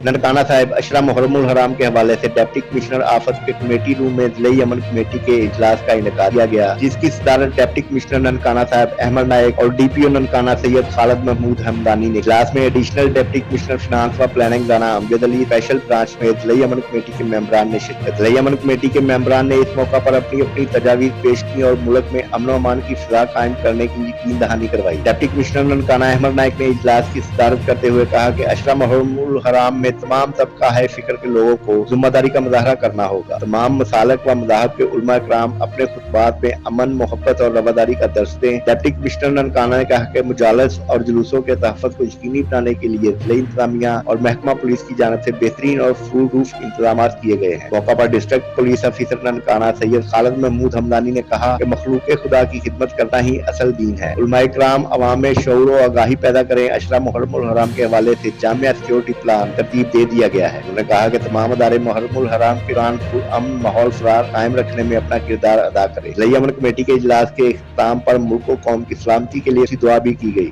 ननकाना साहिब अशरा मुहर्रमुल हराम के हवाले से डिप्टी कमिश्नर आफत के कमेटी रूम में जिला अमन कमेटी के इजलास का इनेकाद किया गया, जिसकी सदारत डिप्टी कमिश्नर ननकाना साहिब अहमद नायक और डीपीओ ननकाना सैयद खालिद महमूद हमदानी ने। इजलास में एडिशनल डिप्टी कमिश्नर फिनांस व planning Rana Amjad Ali, special branch में जिला अमन कमेटी के मेंबरान ने शिरकत। जिला अमन कमेटी के मेंबरान ने इस मौका पर अपनी अपनी तजावीज पेश की और मुल्क में अमन अमान की फिजा कायम करने की यकीन दहानी करवाई। डिप्टी कमिश्नर ननकाना अहमद नायक ने इजलास की सदारत करते हुए कहा कि अशरा मुहर्रमुल हराम में तमाम तबका है फिक्र के लोगों को जिम्मेदारी का मुजाहरा करना होगा। तमाम मसालक व मज़ाहब के उलमा इकराम अपने खुतबात में अमन, मोहब्बत और रवादारी का दर्स दें। डिप्टी कमिश्नर ननकाना ने कहा कि मुजालस और जुलूसों के तहफ़्फ़ुज़ को यकीनी बनाने के लिए जिला इंतजामिया और महकमा पुलिस की जानिब से बेहतरीन और फुल प्रूफ इंतजाम किए गए हैं। मौका पर district police officer Nankana Syed Khalid Mahmood Hamdani ने कहा कि मखलूक खुदा की खिदमत करना ही असल दीन है। उलमा इकराम अवाम में शऊर और आगाही पैदा करें। अशरा मुहर्रमुल हराम के हवाले से जामिया सिक्योरिटी प्लान तरतीब दे दिया गया है। उन्होंने कहा कि तमाम अदारे मुहर्रमुल हराम के दौरान अमन माहौल फरार कायम रखने में अपना किरदार अदा करें। जिला अमन कमेटी के इजलास के इख्तिताम पर मुल्क और कौम की सलामती के लिए दुआ भी की गई।